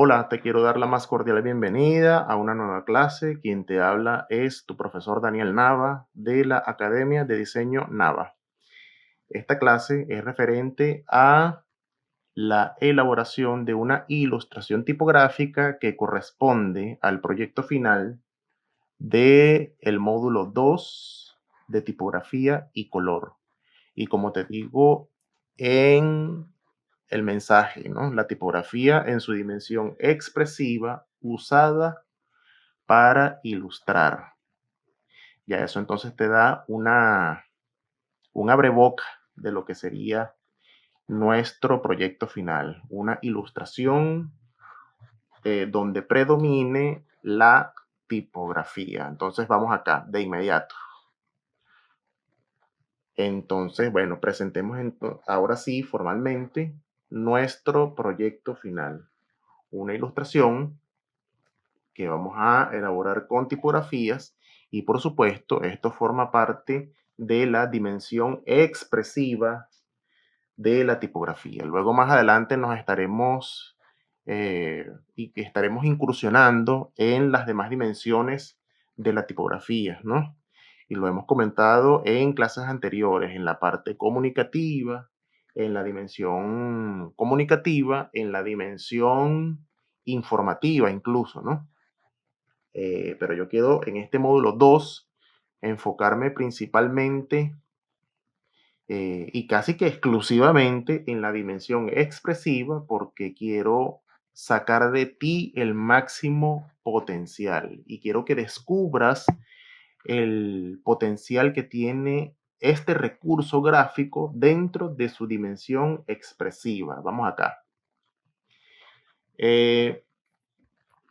Hola, te quiero dar la más cordial bienvenida a una nueva clase. Quien te habla es tu profesor Daniel Nava de la Academia de Diseño Nava. Esta clase es referente a la elaboración de una ilustración tipográfica que corresponde al proyecto final del módulo 2 de tipografía y color. Y como te digo en el mensaje, ¿no? La tipografía en su dimensión expresiva usada para ilustrar. Ya eso entonces te da un abreboca de lo que sería nuestro proyecto final, una ilustración donde predomine la tipografía. Entonces vamos acá de inmediato. Entonces, bueno, presentemos ahora sí formalmente nuestro proyecto final. Una ilustración que vamos a elaborar con tipografías y por supuesto esto forma parte de la dimensión expresiva de la tipografía. Luego más adelante nos estaremos incursionando en las demás dimensiones de la tipografía, ¿no? Y lo hemos comentado en clases anteriores, en la parte comunicativa, en la dimensión comunicativa, en la dimensión informativa incluso, ¿no? Pero yo quiero en este módulo 2 enfocarme principalmente y casi que exclusivamente en la dimensión expresiva porque quiero sacar de ti el máximo potencial y quiero que descubras el potencial que tiene este recurso gráfico dentro de su dimensión expresiva. Vamos acá. Eh,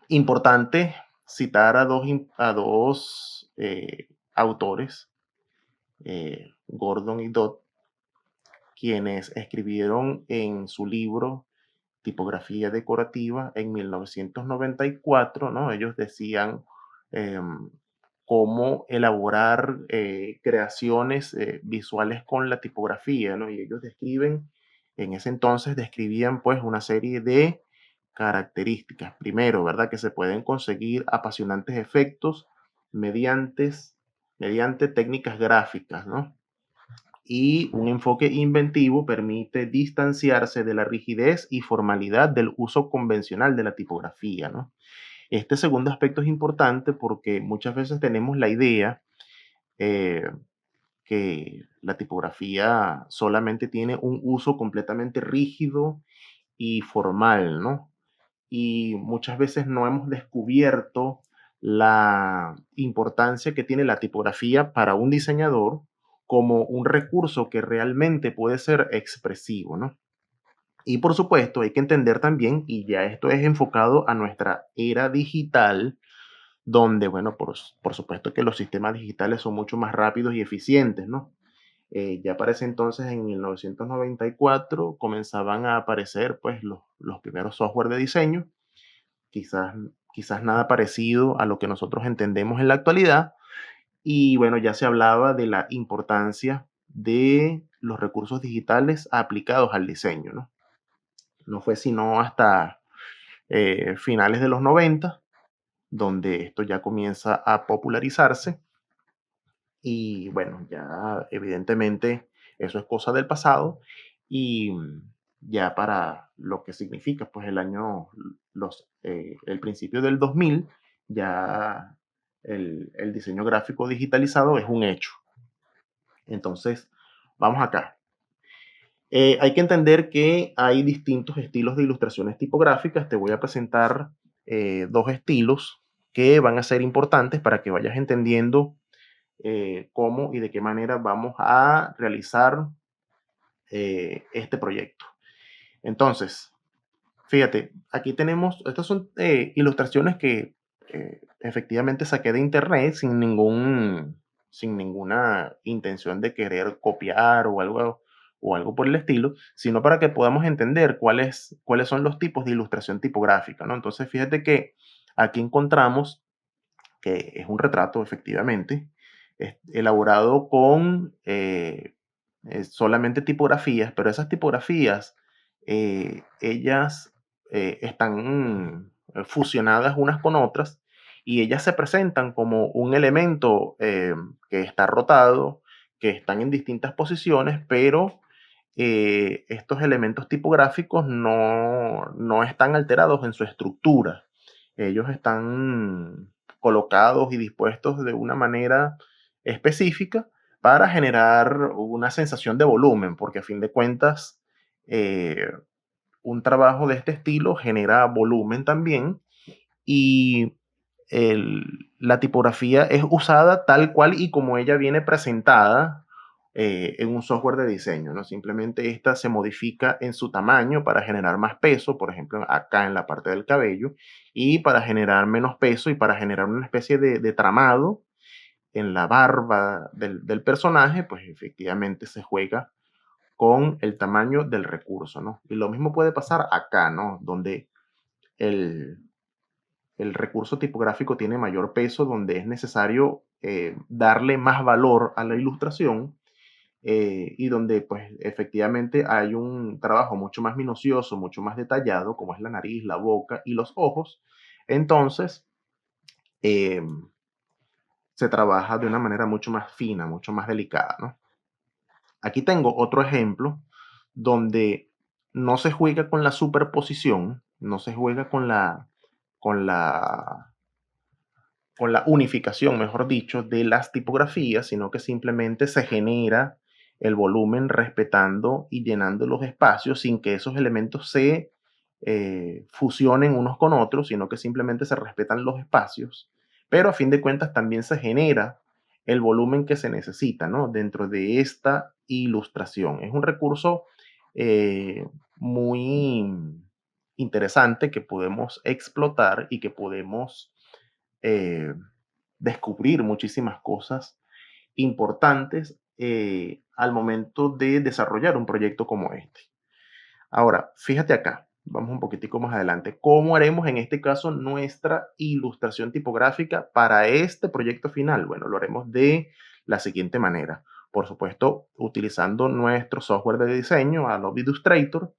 Importante citar a dos autores, Gordon y Dodd, quienes escribieron en su libro Tipografía Decorativa en 1994, ¿no? Ellos decían em, cómo elaborar creaciones visuales con la tipografía, ¿no? Y ellos en ese entonces describían pues una serie de características. Primero, ¿verdad? Que se pueden conseguir apasionantes efectos mediante, mediante técnicas gráficas, ¿no? Y un enfoque inventivo permite distanciarse de la rigidez y formalidad del uso convencional de la tipografía, ¿no? Este segundo aspecto es importante porque muchas veces tenemos la idea eh, que la tipografía solamente tiene un uso completamente rígido y formal, ¿no? Y muchas veces no hemos descubierto la importancia que tiene la tipografía para un diseñador como un recurso que realmente puede ser expresivo, ¿no? Y por supuesto, hay que entender también, y ya esto es enfocado a nuestra era digital, donde, bueno, por supuesto que los sistemas digitales son mucho más rápidos y eficientes, ¿no? Ya para ese entonces, en 1994, comenzaban a aparecer pues los primeros software de diseño, quizás, quizás nada parecido a lo que nosotros entendemos en la actualidad. Y bueno, ya se hablaba de la importancia de los recursos digitales aplicados al diseño, ¿no? No fue sino hasta finales de los 90 donde esto ya comienza a popularizarse y bueno, ya evidentemente eso es cosa del pasado y ya para lo que significa pues el principio del 2000 ya el diseño gráfico digitalizado es un hecho. Entonces, vamos acá. Hay que entender que hay distintos estilos de ilustraciones tipográficas. Te voy a presentar dos estilos que van a ser importantes para que vayas entendiendo cómo y de qué manera vamos a realizar este proyecto. Entonces, fíjate, aquí tenemos, estas son ilustraciones que efectivamente saqué de internet sin ninguna intención de querer copiar o algo por el estilo, sino para que podamos entender cuáles son los tipos de ilustración tipográfica, ¿no? Entonces, fíjate que aquí encontramos que es un retrato, efectivamente, elaborado con solamente tipografías, pero esas tipografías, ellas están fusionadas unas con otras y ellas se presentan como un elemento que está rotado, que están en distintas posiciones, pero estos elementos tipográficos no están alterados en su estructura. Ellos están colocados y dispuestos de una manera específica para generar una sensación de volumen, porque a fin de cuentas, un trabajo de este estilo genera volumen también y la tipografía es usada tal cual y como ella viene presentada en un software de diseño, ¿no? Simplemente esta se modifica en su tamaño para generar más peso, por ejemplo, acá en la parte del cabello, y para generar menos peso y para generar una especie de tramado en la barba del personaje, pues efectivamente se juega con el tamaño del recurso, ¿no? Y lo mismo puede pasar acá, ¿no? Donde el, el recurso tipográfico tiene mayor peso, donde es necesario darle más valor a la ilustración y donde pues efectivamente hay un trabajo mucho más minucioso, mucho más detallado, como es la nariz, la boca y los ojos. Entonces, eh, se trabaja de una manera mucho más fina, mucho más delicada, ¿no? Aquí tengo otro ejemplo donde no se juega con la superposición, no se juega con la, con la unificación, mejor dicho, de las tipografías, sino que simplemente se genera el volumen respetando y llenando los espacios sin que esos elementos se fusionen unos con otros, sino que simplemente se respetan los espacios, pero a fin de cuentas también se genera el volumen que se necesita, ¿no? Dentro de esta ilustración. Es un recurso muy interesante que podemos explotar y que podemos eh, descubrir muchísimas cosas importantes al momento de desarrollar un proyecto como este. Ahora, fíjate acá, vamos un poquitico más adelante. ¿Cómo haremos en este caso nuestra ilustración tipográfica para este proyecto final? Bueno, lo haremos de la siguiente manera. Por supuesto, utilizando nuestro software de diseño, Adobe Illustrator,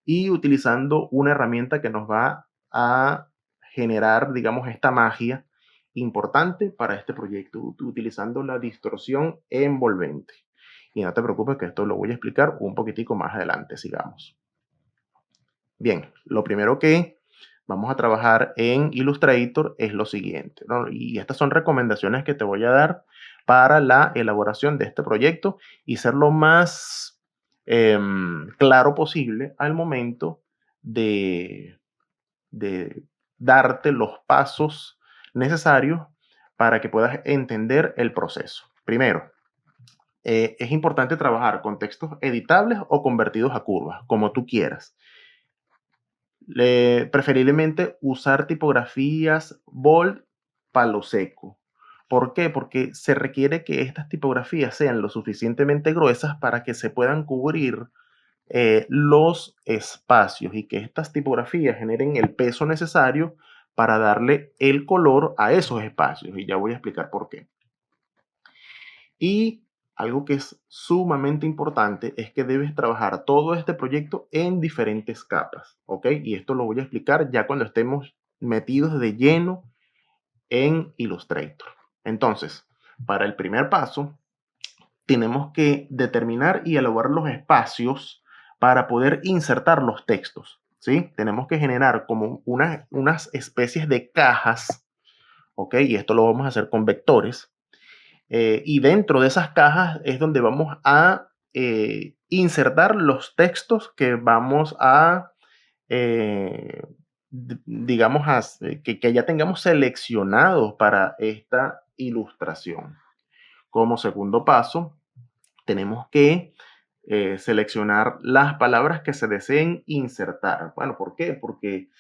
y utilizando una herramienta que nos va a generar, digamos, esta magia importante para este proyecto, utilizando la distorsión envolvente. Y no te preocupes que esto lo voy a explicar un poquitico más adelante, sigamos. Bien, lo primero que vamos a trabajar en Illustrator es lo siguiente, ¿no? Y estas son recomendaciones que te voy a dar para la elaboración de este proyecto y ser lo más claro posible al momento de, de darte los pasos necesarios para que puedas entender el proceso. Primero, es importante trabajar con textos editables o convertidos a curvas, como tú quieras. Preferiblemente usar tipografías bold, palo seco. ¿Por qué? Porque se requiere que estas tipografías sean lo suficientemente gruesas para que se puedan cubrir los espacios y que estas tipografías generen el peso necesario para darle el color a esos espacios. Y ya voy a explicar por qué. Y algo que es sumamente importante es que debes trabajar todo este proyecto en diferentes capas, ¿ok? Y esto lo voy a explicar ya cuando estemos metidos de lleno en Illustrator. Entonces, para el primer paso, tenemos que determinar y elaborar los espacios para poder insertar los textos, ¿sí? Tenemos que generar como unas especies de cajas, ¿ok? Y esto lo vamos a hacer con vectores y dentro de esas cajas es donde vamos a insertar los textos que vamos a, digamos, que ya tengamos seleccionados para esta ilustración. Como segundo paso, tenemos que seleccionar las palabras que se deseen insertar. Bueno, ¿por qué? Porque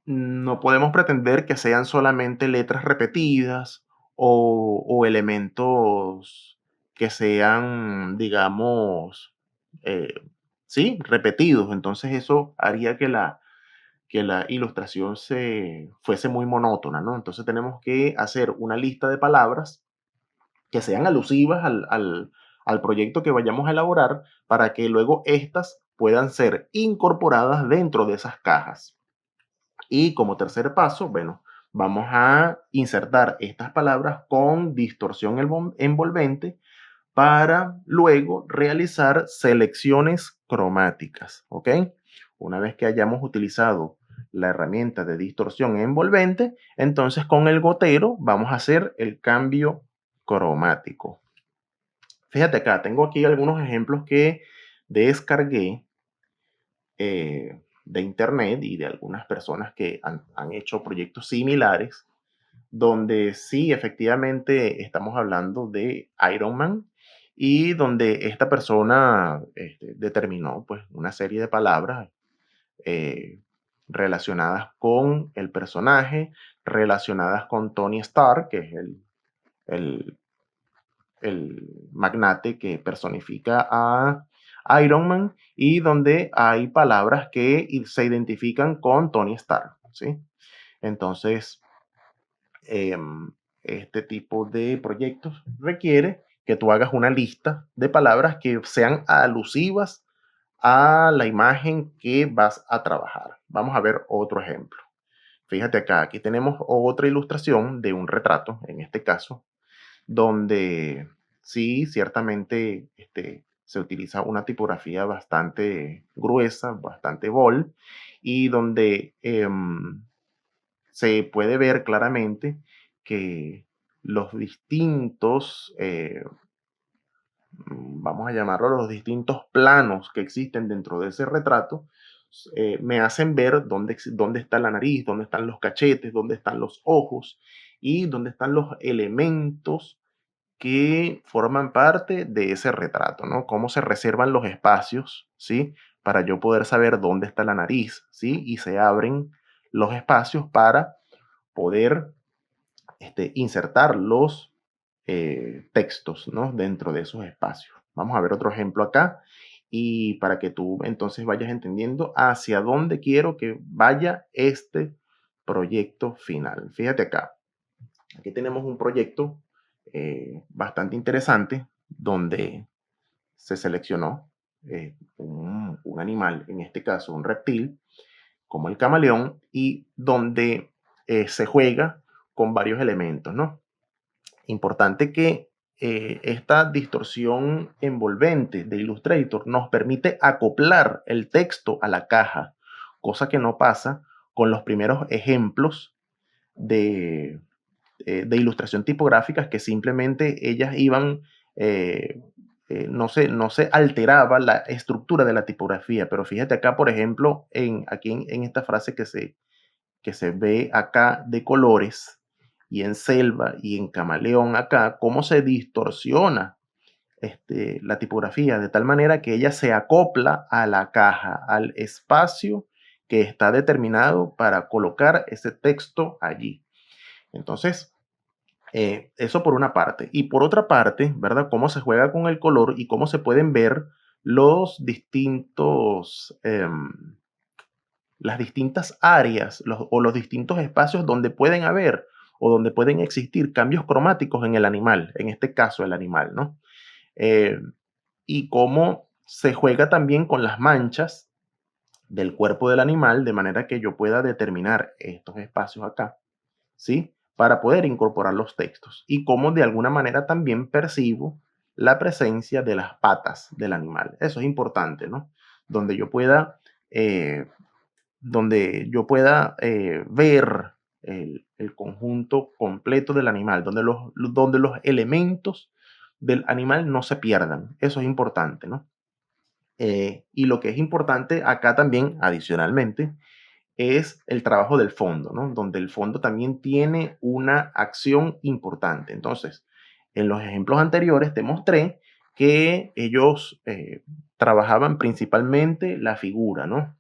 no podemos pretender que sean solamente letras repetidas o elementos que sean, digamos, eh, sí, repetidos. Entonces eso haría que la ilustración se fuese muy monótona, ¿no? Entonces tenemos que hacer una lista de palabras que sean alusivas al proyecto que vayamos a elaborar para que luego estas puedan ser incorporadas dentro de esas cajas. Y como tercer paso, bueno, vamos a insertar estas palabras con distorsión envolvente para luego realizar selecciones cromáticas, ¿ok? Una vez que hayamos utilizado la herramienta de distorsión envolvente, entonces con el gotero vamos a hacer el cambio cromático. Fíjate acá, tengo aquí algunos ejemplos que descargué de internet y de algunas personas que han hecho proyectos similares, donde sí, efectivamente, estamos hablando de Iron Man y donde esta persona determinó pues una serie de palabras eh, relacionadas con el personaje, relacionadas con Tony Stark, que es el, el magnate que personifica a Iron Man, y donde hay palabras que se identifican con Tony Stark, ¿sí? Entonces, este tipo de proyectos requiere que tú hagas una lista de palabras que sean alusivas a la imagen que vas a trabajar. Vamos a ver otro ejemplo. Fíjate acá, aquí tenemos otra ilustración de un retrato, en este caso, donde sí, ciertamente se utiliza una tipografía bastante gruesa, bastante bold, y donde se puede ver claramente que los distintos, vamos a llamarlo, los distintos planos que existen dentro de ese retrato, me hacen ver dónde está la nariz, dónde están los cachetes, dónde están los ojos y dónde están los elementos que forman parte de ese retrato, ¿no? Cómo se reservan los espacios, ¿sí? Para yo poder saber dónde está la nariz, ¿sí? Y se abren los espacios para poder insertar los textos, ¿no? Dentro de esos espacios. Vamos a ver otro ejemplo acá y para que tú entonces vayas entendiendo hacia dónde quiero que vaya este proyecto final. Fíjate acá, aquí tenemos un proyecto bastante interesante donde se seleccionó un animal, en este caso un reptil, como el camaleón, y donde se juega con varios elementos, ¿no? Importante que esta distorsión envolvente de Illustrator nos permite acoplar el texto a la caja, cosa que no pasa con los primeros ejemplos de, de ilustración tipográficas, que simplemente ellas iban, no se alteraba la estructura de la tipografía. Pero fíjate acá, por ejemplo, aquí en esta frase que se ve acá de colores, y en selva y en camaleón acá, cómo se distorsiona la tipografía de tal manera que ella se acopla a la caja, al espacio que está determinado para colocar ese texto allí. Entonces, eso por una parte. Y por otra parte, ¿verdad? Cómo se juega con el color y cómo se pueden ver los distintos, las distintas áreas o los distintos espacios donde pueden haber o donde pueden existir cambios cromáticos en el animal, en este caso el animal, ¿no? Eh, y cómo se juega también con las manchas del cuerpo del animal de manera que yo pueda determinar estos espacios acá, ¿sí? Para poder incorporar los textos y cómo de alguna manera también percibo la presencia de las patas del animal. Eso es importante, ¿no? Donde yo pueda eh, ver el conjunto completo del animal, donde los elementos del animal no se pierdan. Eso es importante, ¿no? Y lo que es importante acá también, adicionalmente, es el trabajo del fondo, ¿no? Donde el fondo también tiene una acción importante. Entonces, en los ejemplos anteriores te mostré que ellos trabajaban principalmente la figura, ¿no?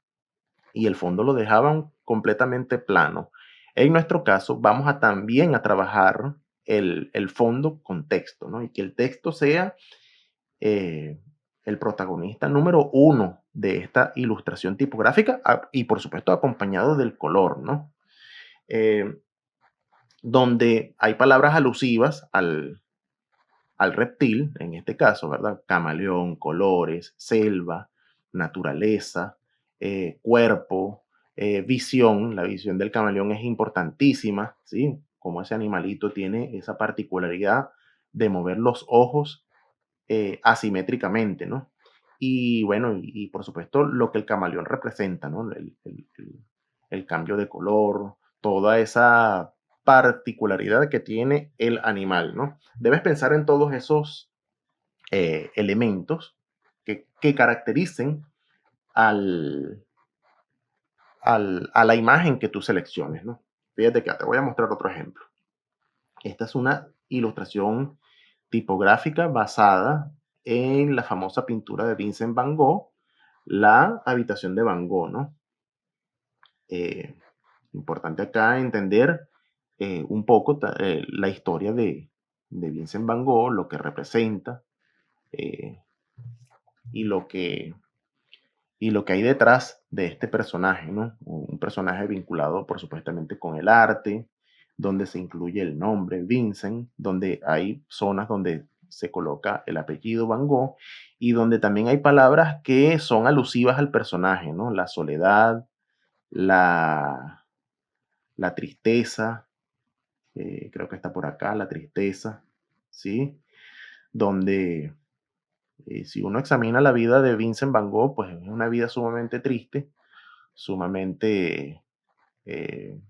Y el fondo lo dejaban completamente plano. En nuestro caso, vamos a también a trabajar el fondo con texto, ¿no? Y que el texto sea eh, el protagonista número uno de esta ilustración tipográfica y por supuesto acompañado del color, ¿no? Eh, donde hay palabras alusivas al reptil, en este caso, ¿verdad? Camaleón, colores, selva, naturaleza, cuerpo, visión. La visión del camaleón es importantísima, ¿sí? Como ese animalito tiene esa particularidad de mover los ojos asimétricamente, ¿no? Y bueno, y por supuesto lo que el camaleón representa, ¿no? El cambio de color, toda esa particularidad que tiene el animal, ¿no? Debes pensar en todos esos elementos que caractericen al, a la imagen que tú selecciones, ¿no? Fíjate que te voy a mostrar otro ejemplo. Esta es una ilustración tipográfica basada en la famosa pintura de Vincent Van Gogh, La habitación de Van Gogh, ¿no? Importante acá entender un poco la historia de Vincent Van Gogh, lo que representa eh, y, lo que, y lo que hay detrás de este personaje, ¿no? Un personaje vinculado, por supuestamente, con el arte, donde se incluye el nombre Vincent, donde hay zonas donde se coloca el apellido Van Gogh y donde también hay palabras que son alusivas al personaje, ¿no? La soledad, la, la tristeza, creo que está por acá, la tristeza, ¿sí? Donde si uno examina la vida de Vincent Van Gogh, pues es una vida sumamente triste, sumamente, eh,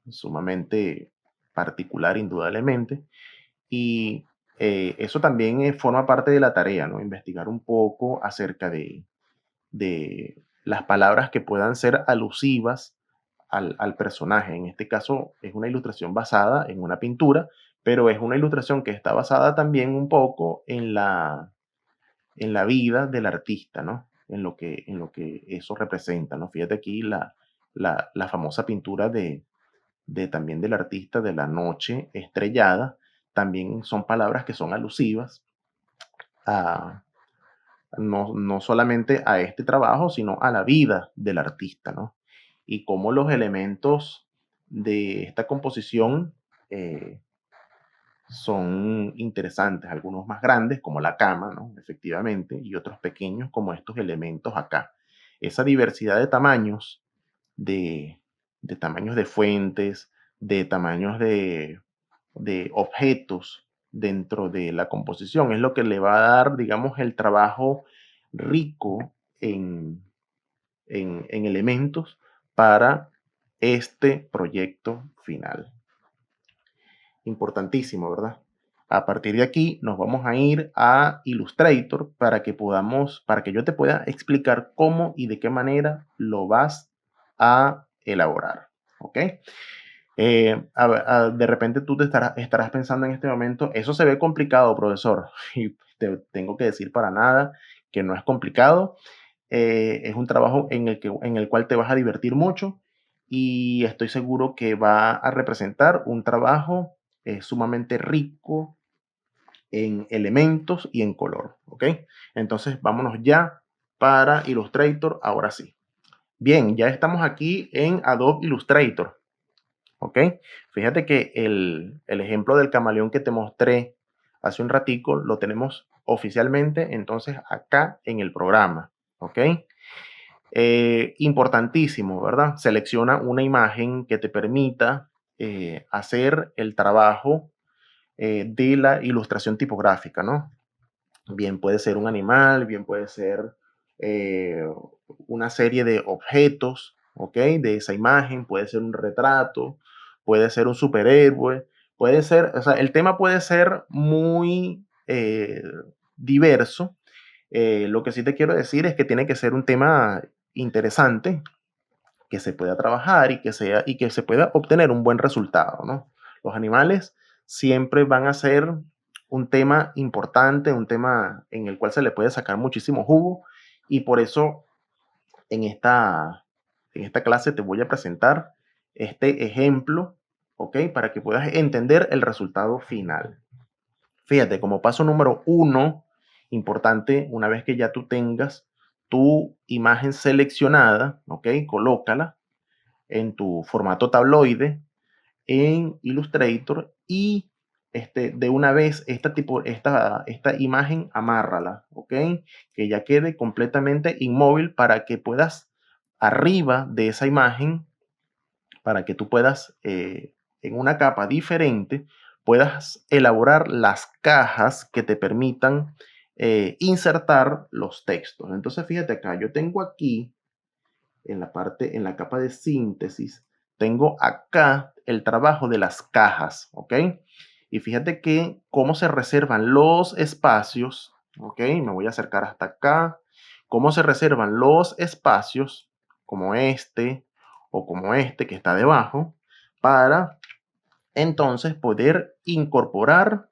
sumamente particular, indudablemente. Y eso también forma parte de la tarea, ¿no? Investigar un poco acerca de las palabras que puedan ser alusivas al personaje. En este caso es una ilustración basada en una pintura, pero es una ilustración que está basada también un poco en la vida del artista, ¿no? En lo que eso representa, ¿no? Fíjate aquí la famosa pintura también del artista de la noche estrellada, también son palabras que son alusivas a, no solamente a este trabajo, sino a la vida del artista, ¿no? Y cómo los elementos de esta composición eh, son interesantes, algunos más grandes, como la cama, ¿no? Efectivamente, y otros pequeños, como estos elementos acá. Esa diversidad de, de tamaños de fuentes, de tamaños de objetos dentro de la composición, es lo que le va a dar, digamos, el trabajo rico en elementos para este proyecto final. Importantísimo, ¿verdad? A partir de aquí nos vamos a ir a Illustrator para que podamos, para que yo te pueda explicar cómo y de qué manera lo vas a elaborar, ¿ok? De repente tú estarás pensando en este momento, eso se ve complicado, profesor, y te tengo que decir para nada que no es complicado. Es un trabajo en el cual te vas a divertir mucho y estoy seguro que va a representar un trabajo sumamente rico en elementos y en color, ¿ok? Entonces vámonos ya para Illustrator, ahora sí. Bien, ya estamos aquí en Adobe Illustrator, ¿ok? Fíjate que el ejemplo del camaleón que te mostré hace un ratico lo tenemos oficialmente entonces acá en el programa, ¿ok? Importantísimo, ¿verdad? Selecciona una imagen que te permita hacer el trabajo de la ilustración tipográfica, ¿no? Bien puede ser un animal, bien puede ser eh, una serie de objetos, ¿ok? De esa imagen, puede ser un retrato, puede ser un superhéroe, puede ser, o sea, el tema puede ser muy diverso. Lo que sí te quiero decir es que tiene que ser un tema interesante, que se pueda trabajar y que se pueda obtener un buen resultado, ¿no? Los animales siempre van a ser un tema importante, un tema en el cual se le puede sacar muchísimo jugo y por eso en en esta clase te voy a presentar este ejemplo, ¿ok? Para que puedas entender el resultado final. Fíjate, como paso número uno, importante, una vez que ya tú tengas tu imagen seleccionada, ¿ok? Colócala en tu formato tabloide en Illustrator y de una vez esta imagen, amárrala, ¿ok? Que ya quede completamente inmóvil para que puedas, arriba de esa imagen, para que tú puedas, en una capa diferente, puedas elaborar las cajas que te permitan insertar los textos. Entonces, fíjate acá, yo tengo aquí, en la capa de síntesis, tengo acá el trabajo de las cajas, ¿ok? Y fíjate que cómo se reservan los espacios, ¿ok? Me voy a acercar hasta acá. Cómo se reservan los espacios, como este o como este que está debajo, para entonces poder incorporar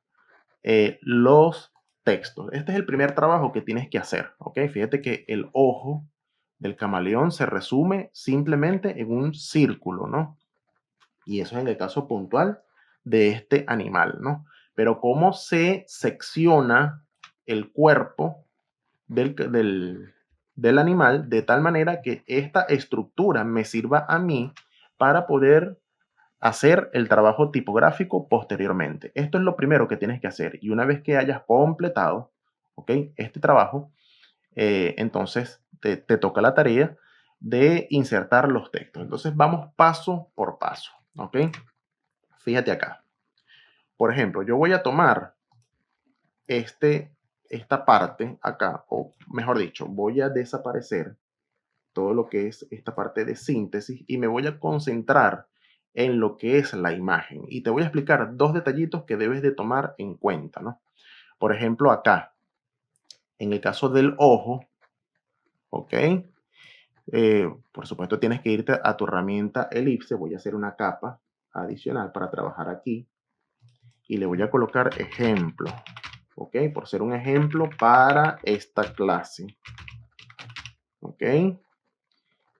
los textos. Este es el primer trabajo que tienes que hacer, ¿ok? Fíjate que el ojo del camaleón se resume simplemente en un círculo, ¿no? Y eso es en el caso puntual de este animal, ¿no? Pero cómo se secciona el cuerpo del animal de tal manera que esta estructura me sirva a mí para poder hacer el trabajo tipográfico posteriormente. Esto es lo primero que tienes que hacer. Y una vez que hayas completado, ¿ok? Este trabajo, entonces te toca la tarea de insertar los textos. Entonces vamos paso por paso, ¿ok? Fíjate acá. Por ejemplo, yo voy a tomar esta parte acá, o mejor dicho, voy a desaparecer todo lo que es esta parte de síntesis y me voy a concentrar en lo que es la imagen. Y te voy a explicar dos detallitos que debes de tomar en cuenta, ¿no? Por ejemplo, acá, en el caso del ojo, ¿ok? Por supuesto, tienes que irte a tu herramienta elipse. Voy a hacer una capa adicional para trabajar aquí. Y le voy a colocar ejemplo, ¿ok? Por ser un ejemplo para esta clase, ¿ok?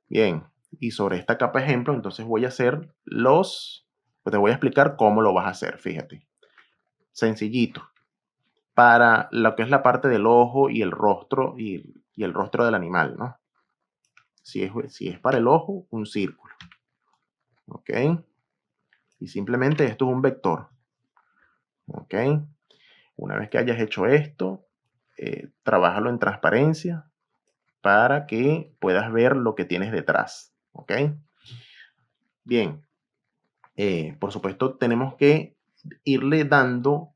Bien, y sobre esta capa ejemplo, entonces voy a hacer pues te voy a explicar cómo lo vas a hacer, fíjate. Sencillito. Para lo que es la parte del ojo y el rostro y el rostro del animal, ¿no? Si es para el ojo, un círculo. ¿Ok? Y simplemente esto es un vector. ¿Ok? Una vez que hayas hecho esto, trabájalo en transparencia para que puedas ver lo que tienes detrás. ¿Ok? Bien. Por supuesto, tenemos que irle dando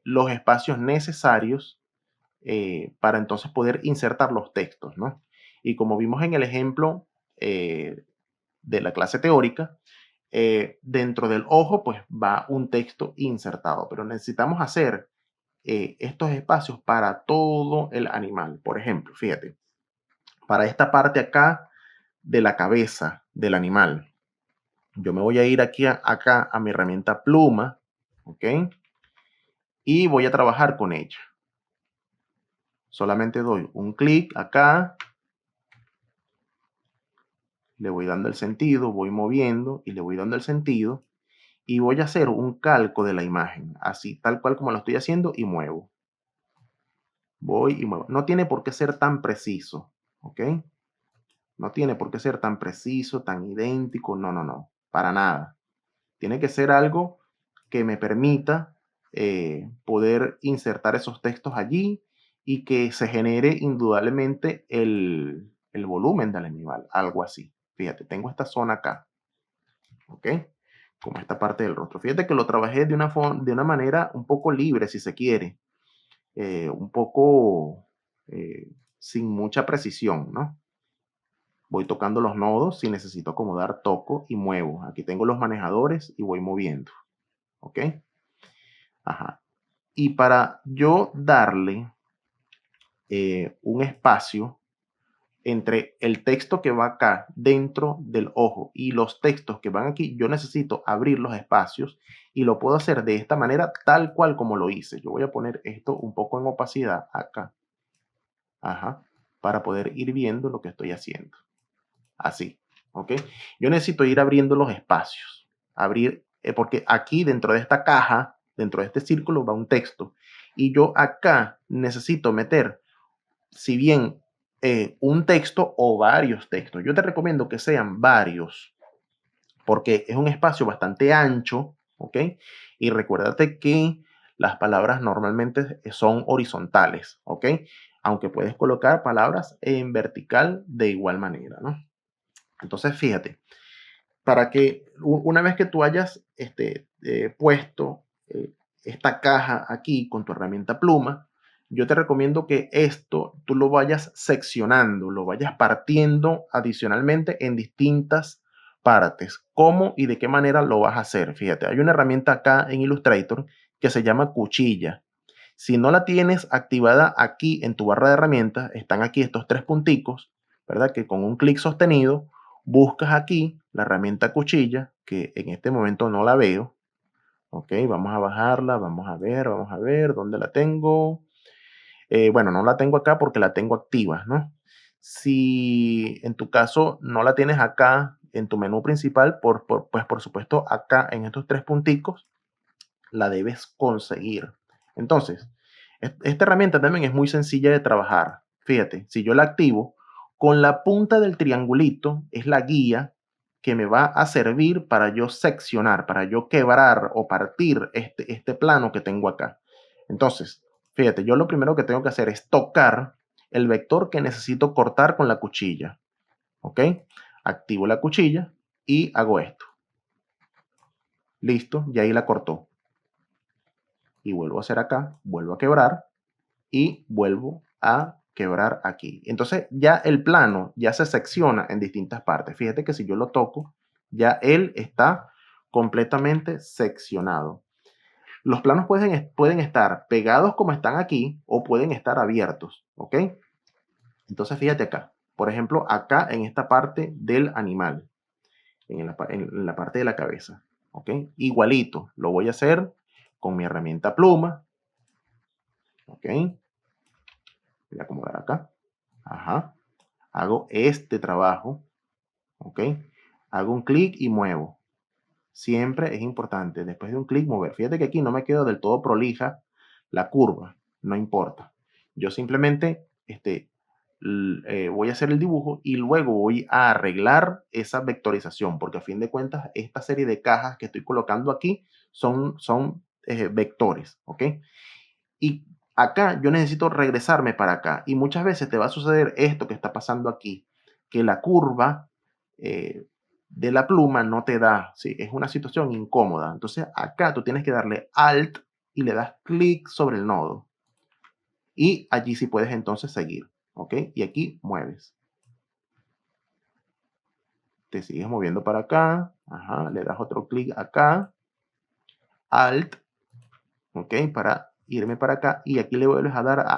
los espacios necesarios para entonces poder insertar los textos, ¿no? Y como vimos en el ejemplo de la clase teórica, dentro del ojo pues va un texto insertado, pero necesitamos hacer estos espacios para todo el animal. Por ejemplo, fíjate, para esta parte acá de la cabeza del animal, yo me voy a ir acá a mi herramienta pluma, ¿ok? Y voy a trabajar con ella. Solamente doy un clic acá, le voy dando el sentido, voy moviendo y le voy dando el sentido y voy a hacer un calco de la imagen, así, tal cual como lo estoy haciendo y muevo. Voy y muevo. No tiene por qué ser tan preciso, ¿ok? No tiene por qué ser tan preciso, tan idéntico, no, no, no, para nada. Tiene que ser algo que me permita poder insertar esos textos allí y que se genere indudablemente el volumen del animal, algo así. Fíjate, tengo esta zona acá, ¿ok? Como esta parte del rostro. Fíjate que lo trabajé de una manera un poco libre, si se quiere, un poco sin mucha precisión, ¿no? Voy tocando los nodos, si necesito acomodar, toco y muevo. Aquí tengo los manejadores y voy moviendo, ¿ok? Ajá. Y para yo darle un espacio entre el texto que va acá dentro del ojo y los textos que van aquí, yo necesito abrir los espacios y lo puedo hacer de esta manera tal cual como lo hice. Yo voy a poner esto un poco en opacidad acá. Ajá. Para poder ir viendo lo que estoy haciendo. Así. ¿Ok? Yo necesito ir abriendo los espacios. Abrir, porque aquí dentro de esta caja, dentro de este círculo va un texto. Y yo acá necesito meter, si bien un texto o varios textos. Yo te recomiendo que sean varios, porque es un espacio bastante ancho, ¿ok? Y recuérdate que las palabras normalmente son horizontales, ¿ok? Aunque puedes colocar palabras en vertical de igual manera, ¿no? Entonces, fíjate, para que una vez que tú hayas puesto esta caja aquí con tu herramienta pluma, yo te recomiendo que esto tú lo vayas seccionando, lo vayas partiendo adicionalmente en distintas partes. ¿Cómo y de qué manera lo vas a hacer? Fíjate, hay una herramienta acá en Illustrator que se llama cuchilla. Si no la tienes activada aquí en tu barra de herramientas, están aquí estos tres punticos, ¿verdad? Que con un clic sostenido buscas aquí la herramienta cuchilla, que en este momento no la veo. Ok, vamos a bajarla, vamos a ver, ¿dónde la tengo? Bueno, no la tengo acá porque la tengo activa, ¿no? Si en tu caso no la tienes acá en tu menú principal, pues por supuesto acá en estos tres punticos la debes conseguir. Entonces, esta herramienta también es muy sencilla de trabajar. Fíjate, si yo la activo, con la punta del triangulito es la guía que me va a servir para yo seccionar, para yo quebrar o partir este plano que tengo acá. Entonces, fíjate, yo lo primero que tengo que hacer es tocar el vector que necesito cortar con la cuchilla. ¿Ok? Activo la cuchilla y hago esto. Listo, y ahí la cortó. Y vuelvo a hacer acá, vuelvo a quebrar y vuelvo a quebrar aquí. Entonces ya el plano ya se secciona en distintas partes. Fíjate que si yo lo toco, ya él está completamente seccionado. Los planos pueden estar pegados como están aquí o pueden estar abiertos, ¿ok? Entonces fíjate acá, por ejemplo, acá en esta parte del animal, en la parte de la cabeza, ¿ok? Igualito, lo voy a hacer con mi herramienta pluma, ¿ok? Voy a acomodar acá. Ajá. Hago este trabajo. ¿Ok? Hago un clic y muevo. Siempre es importante, después de un clic, mover. Fíjate que aquí no me quedo del todo prolija la curva. No importa. Yo simplemente voy a hacer el dibujo y luego voy a arreglar esa vectorización, porque a fin de cuentas, esta serie de cajas que estoy colocando aquí son vectores. ¿Ok? Y acá yo necesito regresarme para acá. Y muchas veces te va a suceder esto que está pasando aquí, que la curva de la pluma no te da, ¿sí? Es una situación incómoda. Entonces acá tú tienes que darle Alt y le das clic sobre el nodo. Y allí sí puedes entonces seguir, ¿ok? Y aquí mueves. Te sigues moviendo para acá, ajá, le das otro clic acá, Alt, ¿ok? Para irme para acá y aquí le vuelves a dar a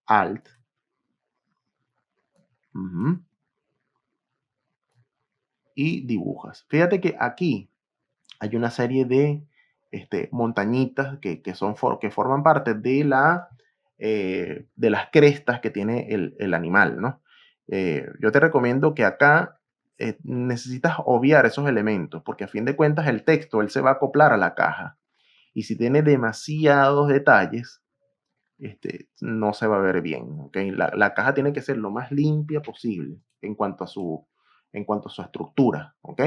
Alt. Ujú. Y dibujas. Fíjate que aquí hay una serie de montañitas que forman parte de las crestas que tiene el animal, ¿no? Yo te recomiendo que acá necesitas obviar esos elementos, porque a fin de cuentas el texto, él se va a acoplar a la caja. Y si tiene demasiados detalles, no se va a ver bien, ¿ok? La caja tiene que ser lo más limpia posible en cuanto a su estructura, ¿ok?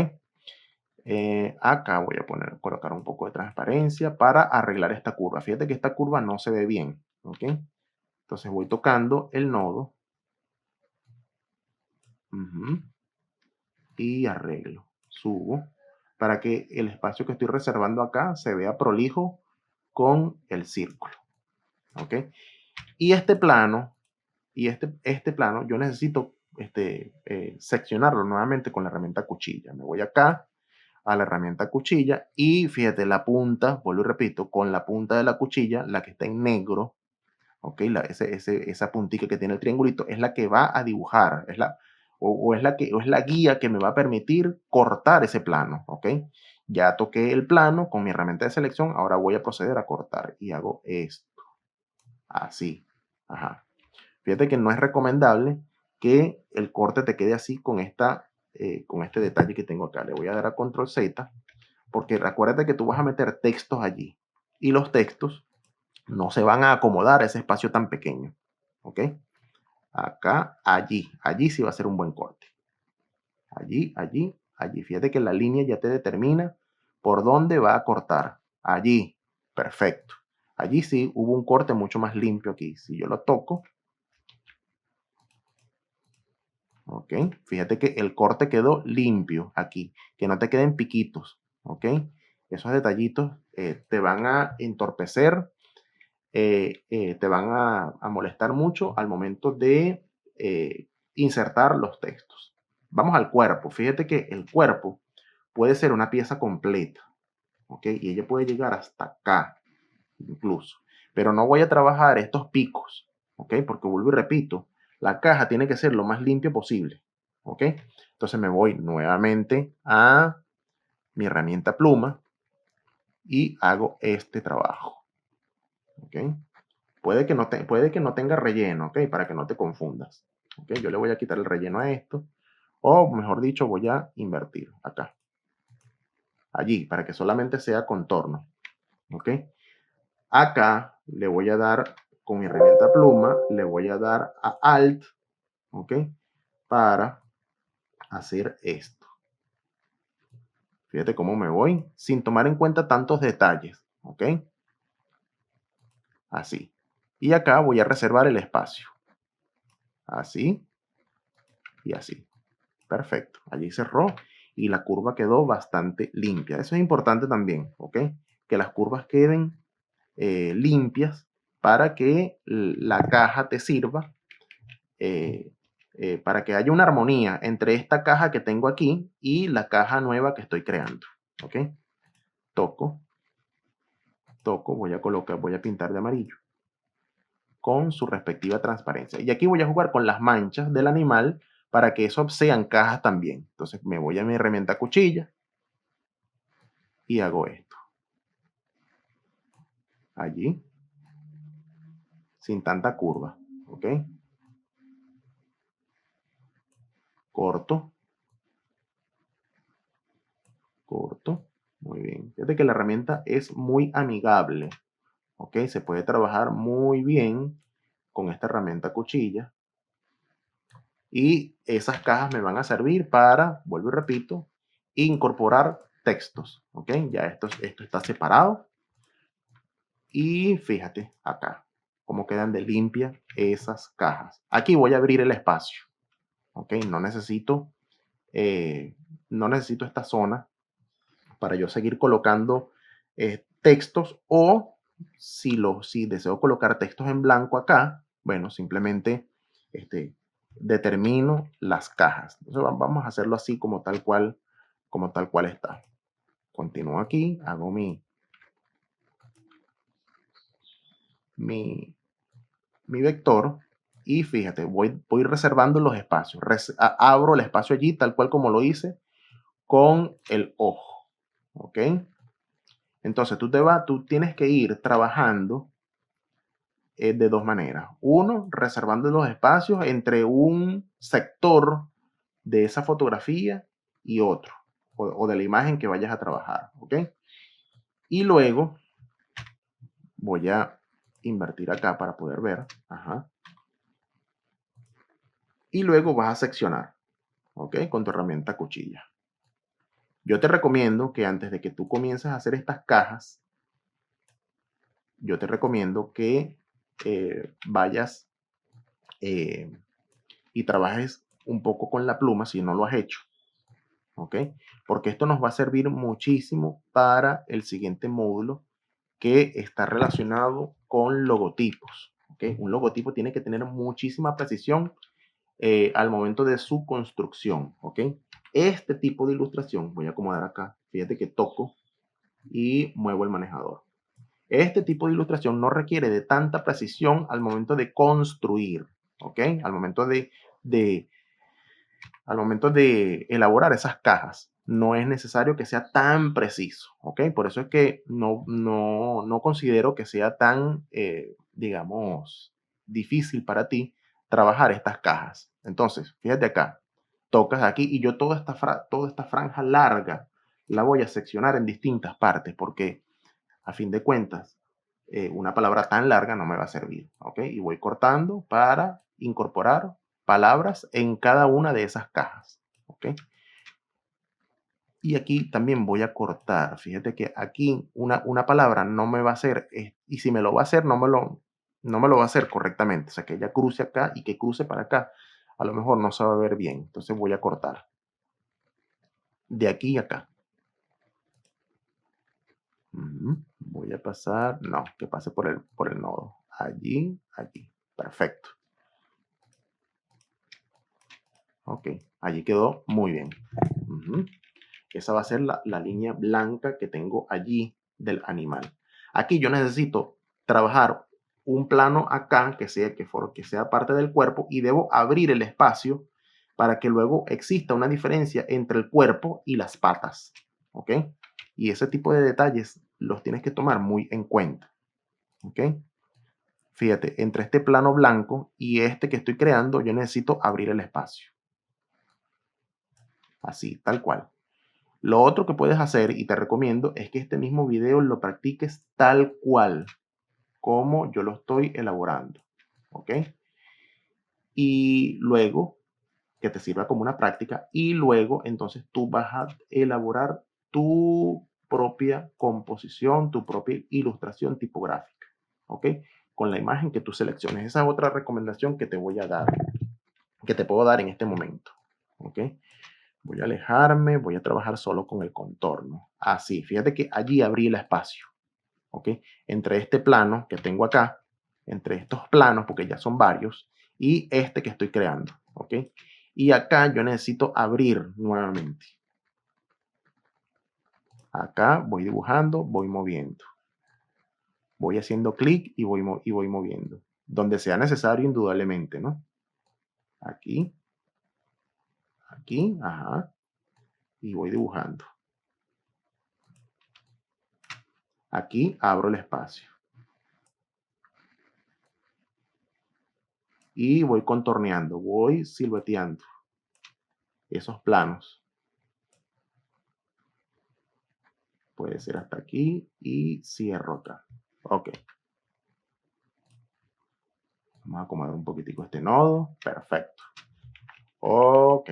Acá voy a colocar un poco de transparencia para arreglar esta curva. Fíjate que esta curva no se ve bien, ¿ok? Entonces voy tocando el nodo y arreglo, subo para que el espacio que estoy reservando acá se vea prolijo con el círculo, ¿ok? Y este plano, este plano, yo necesito seccionarlo nuevamente con la herramienta cuchilla. Me voy acá a la herramienta cuchilla y fíjate, la punta, vuelvo y repito, con la punta de la cuchilla, la que está en negro, ¿ok? Esa puntita que tiene el triangulito es la que va a dibujar, o es la guía que me va a permitir cortar ese plano, ¿ok? Ya toqué el plano con mi herramienta de selección, ahora voy a proceder a cortar y hago esto, así, ajá. Fíjate que no es recomendable que el corte te quede así con este detalle que tengo acá. Le voy a dar a Control Z, porque acuérdate que tú vas a meter textos allí y los textos no se van a acomodar a ese espacio tan pequeño. ¿Ok? Acá, allí sí va a ser un buen corte. Allí. Fíjate que la línea ya te determina por dónde va a cortar. Allí, perfecto. Allí sí hubo un corte mucho más limpio aquí. Si yo lo toco, ¿ok? Fíjate que el corte quedó limpio aquí, que no te queden piquitos, ¿ok? Esos detallitos te van a entorpecer, te van a molestar mucho al momento de insertar los textos. Vamos al cuerpo. Fíjate que el cuerpo puede ser una pieza completa, ¿ok? Y ella puede llegar hasta acá, incluso. Pero no voy a trabajar estos picos, ¿ok? Porque vuelvo y repito, la caja tiene que ser lo más limpio posible, ¿ok? Entonces me voy nuevamente a mi herramienta pluma y hago este trabajo, ¿ok? Puede que no tenga relleno, ¿ok? Para que no te confundas, ¿ok? Yo le voy a quitar el relleno a esto, o mejor dicho, voy a invertir acá, allí, para que solamente sea contorno, ¿ok? Acá le voy a dar con mi herramienta pluma, le voy a dar a Alt, ¿ok? Para hacer esto. Fíjate cómo me voy sin tomar en cuenta tantos detalles, ¿ok? Así. Y acá voy a reservar el espacio. Así y así. Perfecto. Allí cerró y la curva quedó bastante limpia. Eso es importante también, ¿ok? Que las curvas queden limpias para que la caja te sirva, para que haya una armonía entre esta caja que tengo aquí y la caja nueva que estoy creando, ¿ok? Toco, toco, voy a colocar, voy a pintar de amarillo con su respectiva transparencia. Y aquí voy a jugar con las manchas del animal para que eso sean cajas también. Entonces me voy a mi herramienta cuchilla y hago esto. Allí, sin tanta curva, ¿ok? Corto, corto, muy bien. Fíjate que la herramienta es muy amigable, ¿ok? Se puede trabajar muy bien con esta herramienta cuchilla. Y esas cajas me van a servir para, vuelvo y repito, incorporar textos, ¿ok? Ya esto está separado. Y fíjate acá, cómo quedan de limpia esas cajas. Aquí voy a abrir el espacio, ¿ok? Eh, no necesito esta zona para yo seguir colocando textos, o si deseo colocar textos en blanco acá, bueno, simplemente determino las cajas. Entonces vamos a hacerlo así como tal cual está. Continúo aquí, hago mi vector y fíjate, voy reservando los espacios. Abro el espacio allí tal cual como lo hice con el ojo, ¿ok? Entonces tú tienes que ir trabajando de dos maneras. Uno, reservando los espacios entre un sector de esa fotografía y otro, o de la imagen que vayas a trabajar, ¿ok? Y luego voy a invertir acá para poder ver, ajá. Y luego vas a seccionar, ¿ok? Con tu herramienta cuchilla. Yo te recomiendo que antes de que tú comiences a hacer estas cajas, yo te recomiendo que vayas y trabajes un poco con la pluma si no lo has hecho, ¿ok? Porque esto nos va a servir muchísimo para el siguiente módulo que está relacionado con logotipos, ¿ok? Un logotipo tiene que tener muchísima precisión al momento de su construcción, ¿ok? Este tipo de ilustración, voy a acomodar acá, fíjate que toco y muevo el manejador. Este tipo de ilustración no requiere de tanta precisión al momento de construir, ¿ok? De, al momento de elaborar esas cajas, no es necesario que sea tan preciso, ¿ok? Por eso es que no considero que sea tan, digamos, difícil para ti trabajar estas cajas. Entonces, fíjate acá, tocas aquí y yo toda esta franja larga la voy a seccionar en distintas partes porque a fin de cuentas, una palabra tan larga no me va a servir, ¿ok? Y voy cortando para incorporar palabras en cada una de esas cajas, ¿ok? Y aquí también voy a cortar. Fíjate que aquí una palabra no me va a hacer, y si me lo va a hacer, no me lo va a hacer correctamente. O sea, que ella cruce acá y que cruce para acá. A lo mejor no se va a ver bien. Entonces voy a cortar. De aquí a acá. Voy a pasar, no, que pase por el nodo. Allí, allí. Perfecto. Ok, allí quedó muy bien. Esa va a ser la línea blanca que tengo allí del animal. Aquí yo necesito trabajar un plano acá que sea parte del cuerpo y debo abrir el espacio para que luego exista una diferencia entre el cuerpo y las patas. ¿Ok? Y ese tipo de detalles los tienes que tomar muy en cuenta. ¿Ok? Fíjate, entre este plano blanco y este que estoy creando, yo necesito abrir el espacio. Así, tal cual. Lo otro que puedes hacer, y te recomiendo, es que este mismo video lo practiques tal cual, como yo lo estoy elaborando. ¿Ok? Y luego, que te sirva como una práctica, y luego entonces tú vas a elaborar tu propia composición, tu propia ilustración tipográfica. ¿Ok? Con la imagen que tú selecciones. Esa es otra recomendación que te voy a dar, que te puedo dar en este momento. ¿Ok? Voy a alejarme, voy a trabajar solo con el contorno. Así, fíjate que allí abrí el espacio, ¿ok? Entre este plano que tengo acá, entre estos planos, porque ya son varios, y este que estoy creando, ¿ok? Y acá yo necesito abrir nuevamente. Acá voy dibujando, voy moviendo. Voy haciendo clic y voy moviendo. Donde sea necesario, indudablemente, ¿no? Aquí, aquí, ajá, y voy dibujando. Aquí abro el espacio. Y voy contorneando, voy silueteando esos planos. Puede ser hasta aquí y cierro acá. Ok. Vamos a acomodar un poquitico este nodo. Perfecto. Ok.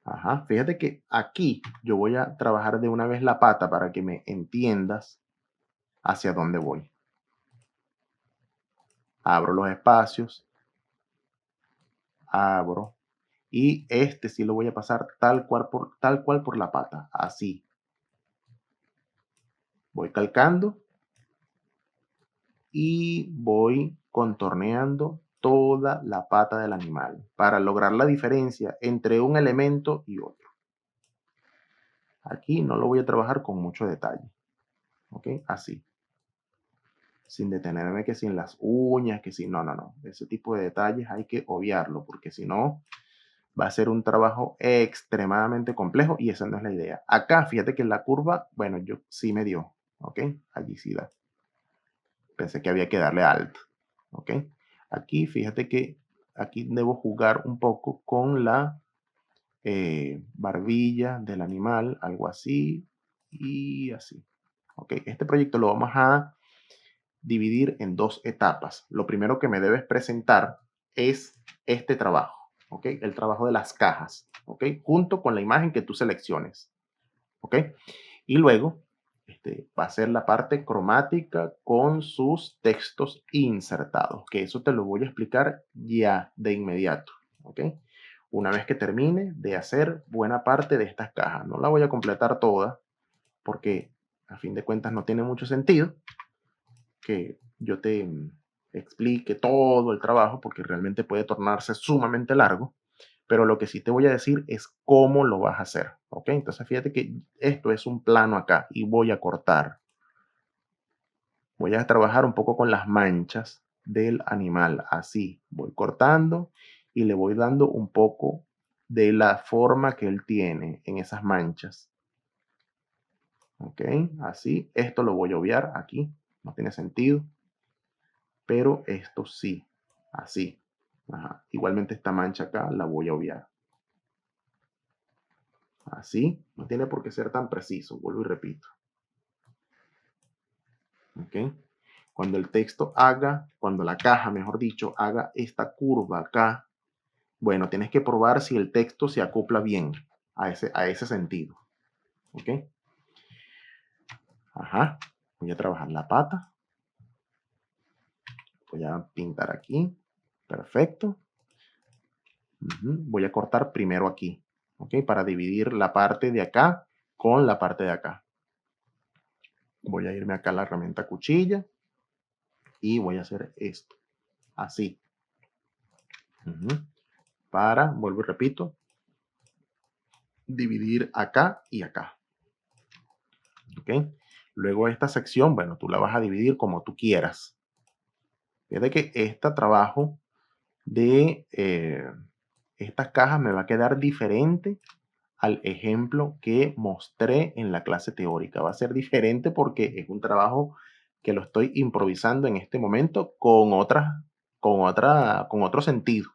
Ajá. Fíjate que aquí yo voy a trabajar de una vez la pata para que me entiendas hacia dónde voy. Abro los espacios. Abro. Y este sí lo voy a pasar tal cual por la pata. Así. Voy calcando y voy contorneando toda la pata del animal para lograr la diferencia entre un elemento y otro. Aquí no lo voy a trabajar con mucho detalle. ¿Ok? Así. Sin detenerme que si en las uñas, que si no. Ese tipo de detalles hay que obviarlo porque si no va a ser un trabajo extremadamente complejo y esa no es la idea. Acá, fíjate que la curva, bueno, yo sí me dio. ¿Ok? Allí sí da. Pensé que había que darle alt. ¿Ok? Aquí, fíjate que aquí debo jugar un poco con la barbilla del animal, algo así y así. ¿Ok? Este proyecto lo vamos a dividir en dos etapas. Lo primero que me debes presentar es este trabajo, ¿ok? El trabajo de las cajas, ¿ok? Junto con la imagen que tú selecciones, ¿ok? Y luego va a ser la parte cromática con sus textos insertados, que eso te lo voy a explicar ya de inmediato, ¿ok? Una vez que termine de hacer buena parte de estas cajas. No la voy a completar toda porque a fin de cuentas no tiene mucho sentido que yo te explique todo el trabajo porque realmente puede tornarse sumamente largo. Pero lo que sí te voy a decir es cómo lo vas a hacer, ¿ok? Entonces fíjate que esto es un plano acá y voy a cortar. Voy a trabajar un poco con las manchas del animal, así. Voy cortando y le voy dando un poco de la forma que él tiene en esas manchas. ¿Ok? Así. Esto lo voy a obviar aquí, no tiene sentido. Pero esto sí, así. Ajá. Igualmente esta mancha acá la voy a obviar. Así, no tiene por qué ser tan preciso, vuelvo y repito. ¿Ok? Cuando el texto haga, cuando la caja, mejor dicho, haga esta curva acá, Bueno, tienes que probar si el texto se acopla bien a ese sentido. ¿Ok? Ajá. Voy a trabajar la pata. Voy a pintar aquí. Perfecto. Voy a cortar primero aquí. ¿Ok? Para dividir la parte de acá con la parte de acá. Voy a irme acá a la herramienta cuchilla. Y voy a hacer esto. Así. Vuelvo y repito, dividir acá y acá. ¿Ok? Luego esta sección, bueno, tú la vas a dividir como tú quieras. Fíjate que este trabajo de estas cajas me va a quedar diferente al ejemplo que mostré en la clase teórica. Va a ser diferente porque es un trabajo que lo estoy improvisando en este momento con otro sentido.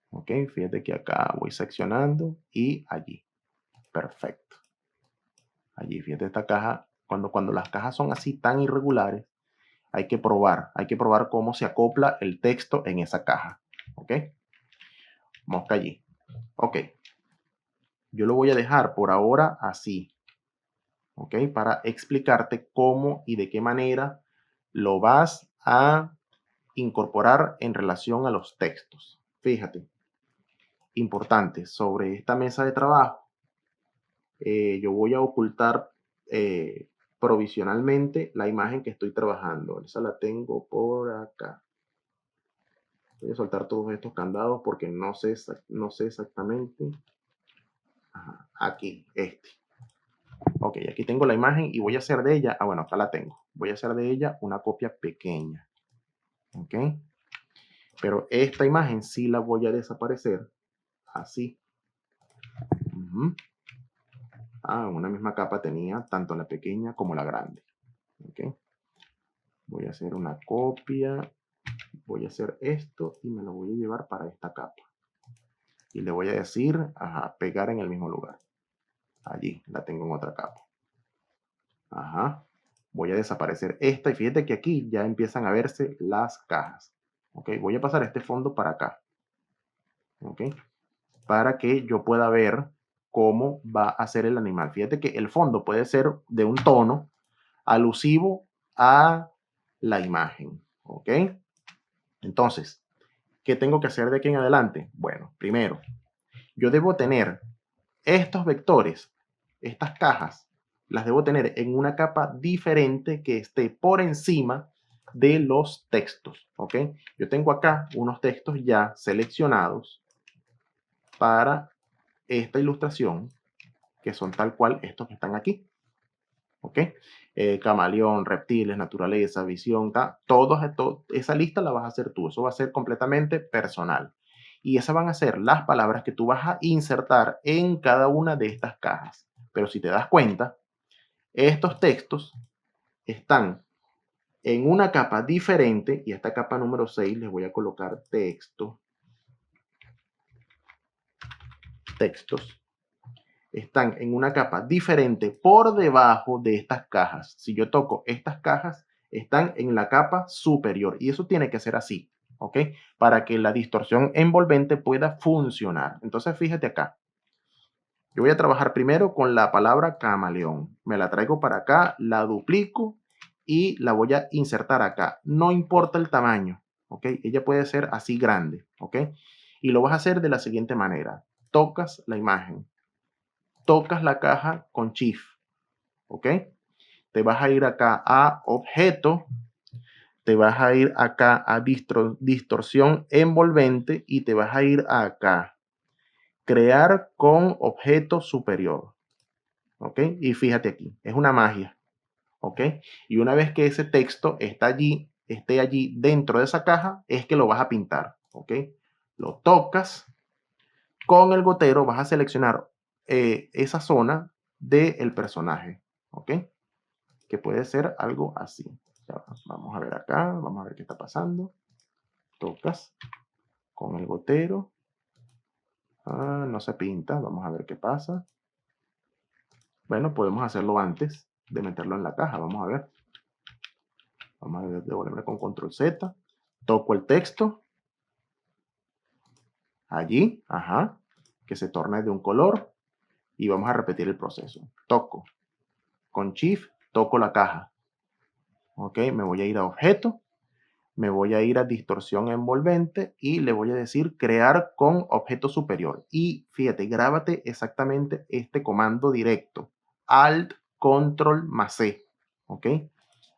Ok, fíjate que acá voy seccionando y allí. Perfecto. Allí, fíjate esta caja. Cuando las cajas son así tan irregulares, hay que probar cómo se acopla el texto en esa caja. Ok, mosca allí. Ok, yo lo voy a dejar por ahora así. Ok, para explicarte cómo y de qué manera lo vas a incorporar en relación a los textos. Fíjate, importante, sobre esta mesa de trabajo, yo voy a ocultar provisionalmente la imagen que estoy trabajando. Esa la tengo por acá. Voy a soltar todos estos candados porque no sé exactamente. Ajá, aquí, este. Ok, aquí tengo la imagen y voy a hacer de ella, bueno, acá la tengo. Voy a hacer de ella una copia pequeña. Ok. Pero esta imagen sí la voy a desaparecer. Así. Una misma capa tenía tanto la pequeña como la grande. Ok. Voy a hacer una copia. Voy a hacer esto y me lo voy a llevar para esta capa. Y le voy a decir, pegar en el mismo lugar. Allí, la tengo en otra capa. Voy a desaparecer esta y fíjate que aquí ya empiezan a verse las cajas. Ok, voy a pasar este fondo para acá. Ok, para que yo pueda ver cómo va a ser el animal. Fíjate que el fondo puede ser de un tono alusivo a la imagen. Ok, entonces, ¿qué tengo que hacer de aquí en adelante? Bueno, primero, yo debo tener estos vectores, estas cajas, las debo tener en una capa diferente que esté por encima de los textos, ¿ok? Yo tengo acá unos textos ya seleccionados para esta ilustración, que son tal cual estos que están aquí, ¿ok? Camaleón, reptiles, naturaleza, visión, esa lista la vas a hacer tú, eso va a ser completamente personal. Y esas van a ser las palabras que tú vas a insertar en cada una de estas cajas. Pero si te das cuenta, estos textos están en una capa diferente y esta capa número 6 les voy a colocar textos. Están en una capa diferente por debajo de estas cajas. Si yo toco estas cajas, están en la capa superior y eso tiene que ser así, ¿ok? Para que la distorsión envolvente pueda funcionar. Entonces, fíjate acá. Yo voy a trabajar primero con la palabra camaleón. Me la traigo para acá, la duplico y la voy a insertar acá. No importa el tamaño, ¿ok? Ella puede ser así grande, ¿ok? Y lo vas a hacer de la siguiente manera. Tocas la imagen, tocas la caja con Shift, ¿ok? Te vas a ir acá a objeto, te vas a ir acá a distorsión envolvente y te vas a ir acá, crear con objeto superior, ¿ok? Y fíjate aquí, es una magia, ¿ok? Y una vez que ese texto esté allí dentro de esa caja, es que lo vas a pintar, ¿ok? Lo tocas, con el gotero vas a seleccionar esa zona del personaje, ¿ok? Que puede ser algo así. Ya, vamos a ver acá, vamos a ver qué está pasando. Tocas con el gotero. No se pinta, vamos a ver qué pasa. Bueno, podemos hacerlo antes de meterlo en la caja, vamos a ver. Vamos a devolverme con control Z. Toco el texto. Allí, que se torne de un color y vamos a repetir el proceso. Toco. Con Shift toco la caja. Ok, me voy a ir a objeto, me voy a ir a distorsión envolvente y le voy a decir crear con objeto superior. Y fíjate, grábate exactamente este comando directo. Alt, Control más C. Ok,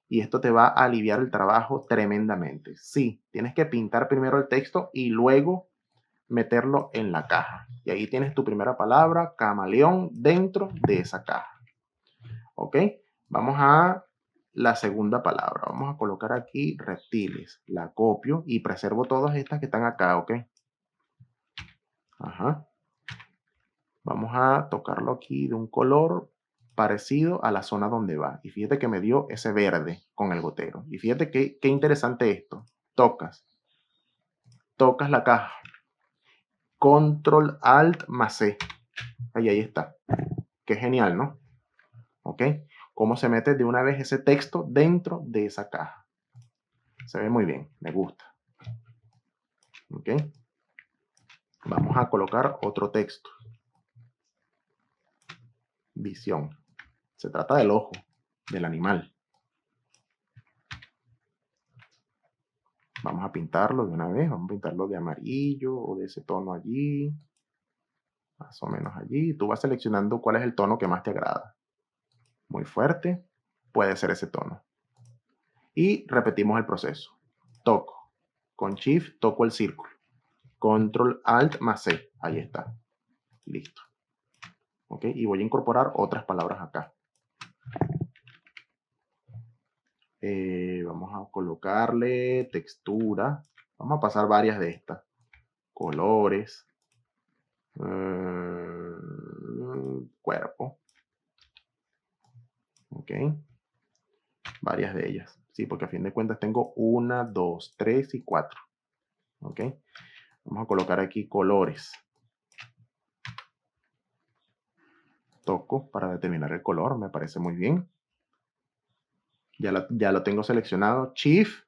y esto te va a aliviar el trabajo tremendamente. Sí, tienes que pintar primero el texto y luego meterlo en la caja. Y ahí tienes tu primera palabra, camaleón, dentro de esa caja. ¿Ok? Vamos a la segunda palabra. Vamos a colocar aquí reptiles. La copio y preservo todas estas que están acá, ¿ok? Vamos a tocarlo aquí de un color parecido a la zona donde va. Y fíjate que me dio ese verde con el gotero. Y fíjate qué interesante esto. Tocas la caja. Control Alt más C. Ahí está. Qué genial, ¿no? ¿Ok? Cómo se mete de una vez ese texto dentro de esa caja. Se ve muy bien, me gusta. ¿Ok? Vamos a colocar otro texto. Visión. Se trata del ojo, del animal. Vamos a pintarlo de una vez. Vamos a pintarlo de amarillo o de ese tono allí. Más o menos allí. Tú vas seleccionando cuál es el tono que más te agrada. Muy fuerte. Puede ser ese tono. Y repetimos el proceso. Toco. Con Shift toco el círculo. Control Alt más C. Ahí está. Listo. ¿Ok? Y voy a incorporar otras palabras acá. Vamos a colocarle textura. Vamos a pasar varias de estas. Colores. Cuerpo. ¿Ok? Varias de ellas. Sí, porque a fin de cuentas tengo 1, 2, 3 y 4. ¿Ok? Vamos a colocar aquí colores. Toco para determinar el color. Me parece muy bien. Ya lo tengo seleccionado. Shift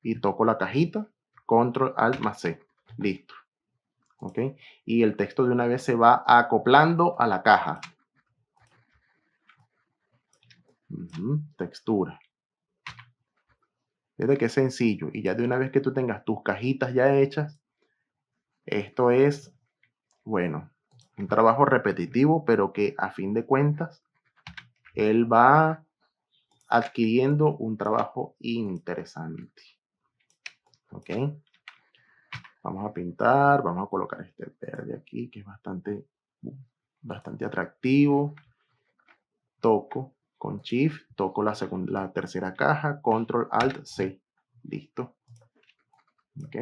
y toco la cajita. Control Alt más C. Listo. ¿Ok? Y el texto de una vez se va acoplando a la caja. Textura. Fíjate que es sencillo. Y ya de una vez que tú tengas tus cajitas ya hechas, esto es, bueno, un trabajo repetitivo, pero que a fin de cuentas, él va adquiriendo un trabajo interesante. ¿Ok? Vamos a pintar, vamos a colocar este verde aquí, que es bastante atractivo. Toco con Shift, toco la tercera caja, Control Alt C. Listo. ¿Ok?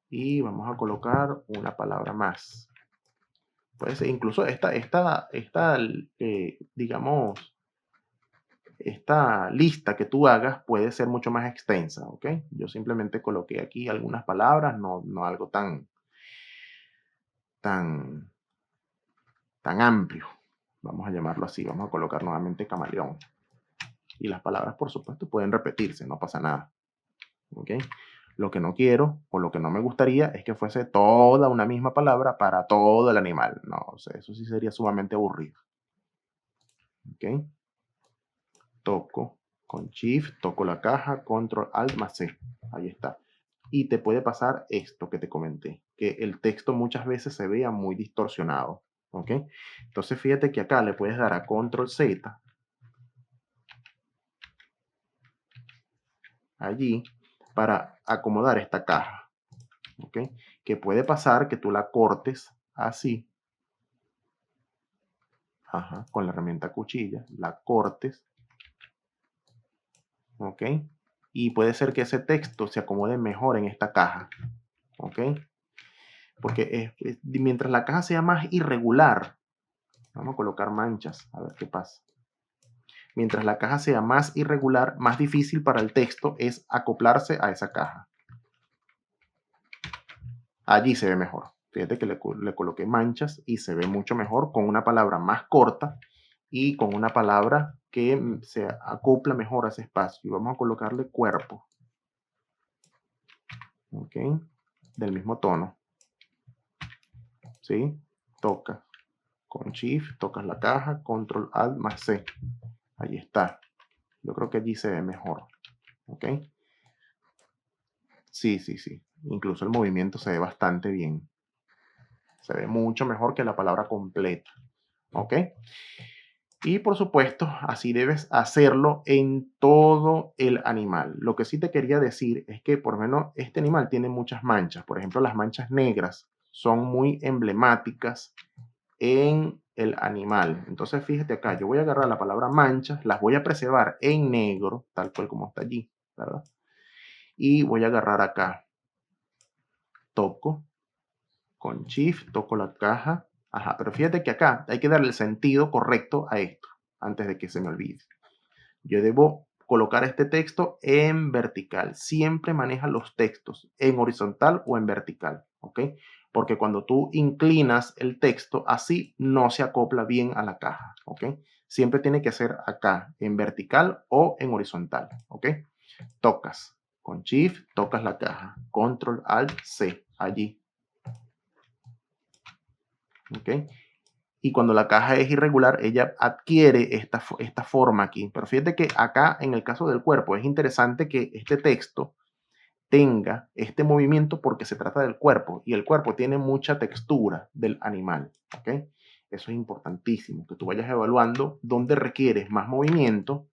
Y vamos a colocar una palabra más. Puede ser incluso digamos, esta lista que tú hagas puede ser mucho más extensa, ¿ok? Yo simplemente coloqué aquí algunas palabras, no algo tan amplio. Vamos a llamarlo así. Vamos a colocar nuevamente camaleón. Y las palabras, por supuesto, pueden repetirse, no pasa nada. ¿Ok? Lo que no quiero o lo que no me gustaría es que fuese toda una misma palabra para todo el animal. No, o sea, eso sí sería sumamente aburrido. ¿Ok? Toco con Shift, toco la caja, Control Alt más C. Ahí está. Y te puede pasar esto que te comenté, que el texto muchas veces se vea muy distorsionado. ¿Ok? Entonces fíjate que acá le puedes dar a Control Z. Allí para acomodar esta caja. ¿Ok? Que puede pasar que tú la cortes así. Con la herramienta cuchilla. La cortes. ¿Ok? Y puede ser que ese texto se acomode mejor en esta caja. ¿Ok? Porque mientras la caja sea más irregular, vamos a colocar manchas, a ver qué pasa. Mientras la caja sea más irregular, más difícil para el texto es acoplarse a esa caja. Allí se ve mejor. Fíjate que le coloqué manchas y se ve mucho mejor con una palabra más corta y con una palabra que se acopla mejor a ese espacio. Y vamos a colocarle cuerpo. ¿Ok? Del mismo tono. ¿sí? Toca con Shift, tocas la caja, Control Alt más C. Ahí está. Yo creo que allí se ve mejor. ¿Ok? Sí, sí, sí. Incluso el movimiento se ve bastante bien. Se ve mucho mejor que la palabra completa. ¿Ok? Y por supuesto, así debes hacerlo en todo el animal. Lo que sí te quería decir es que por lo menos este animal tiene muchas manchas. Por ejemplo, las manchas negras son muy emblemáticas en el animal. Entonces, fíjate acá, yo voy a agarrar la palabra manchas, las voy a preservar en negro, tal cual como está allí, ¿verdad? Y voy a agarrar acá, toco, con Shift, toco la caja. Ajá, pero fíjate que acá hay que darle el sentido correcto a esto, antes de que se me olvide. Yo debo colocar este texto en vertical. Siempre maneja los textos en horizontal o en vertical, ¿ok? Porque cuando tú inclinas el texto así, no se acopla bien a la caja, ¿ok? Siempre tiene que ser acá, en vertical o en horizontal, ¿ok? Tocas con Shift, tocas la caja. Control Alt C, allí, ¿ok? Y cuando la caja es irregular, ella adquiere esta forma aquí. Pero fíjate que acá, en el caso del cuerpo, es interesante que este texto tenga este movimiento porque se trata del cuerpo y el cuerpo tiene mucha textura del animal, ¿ok? Eso es importantísimo, que tú vayas evaluando dónde requieres más movimiento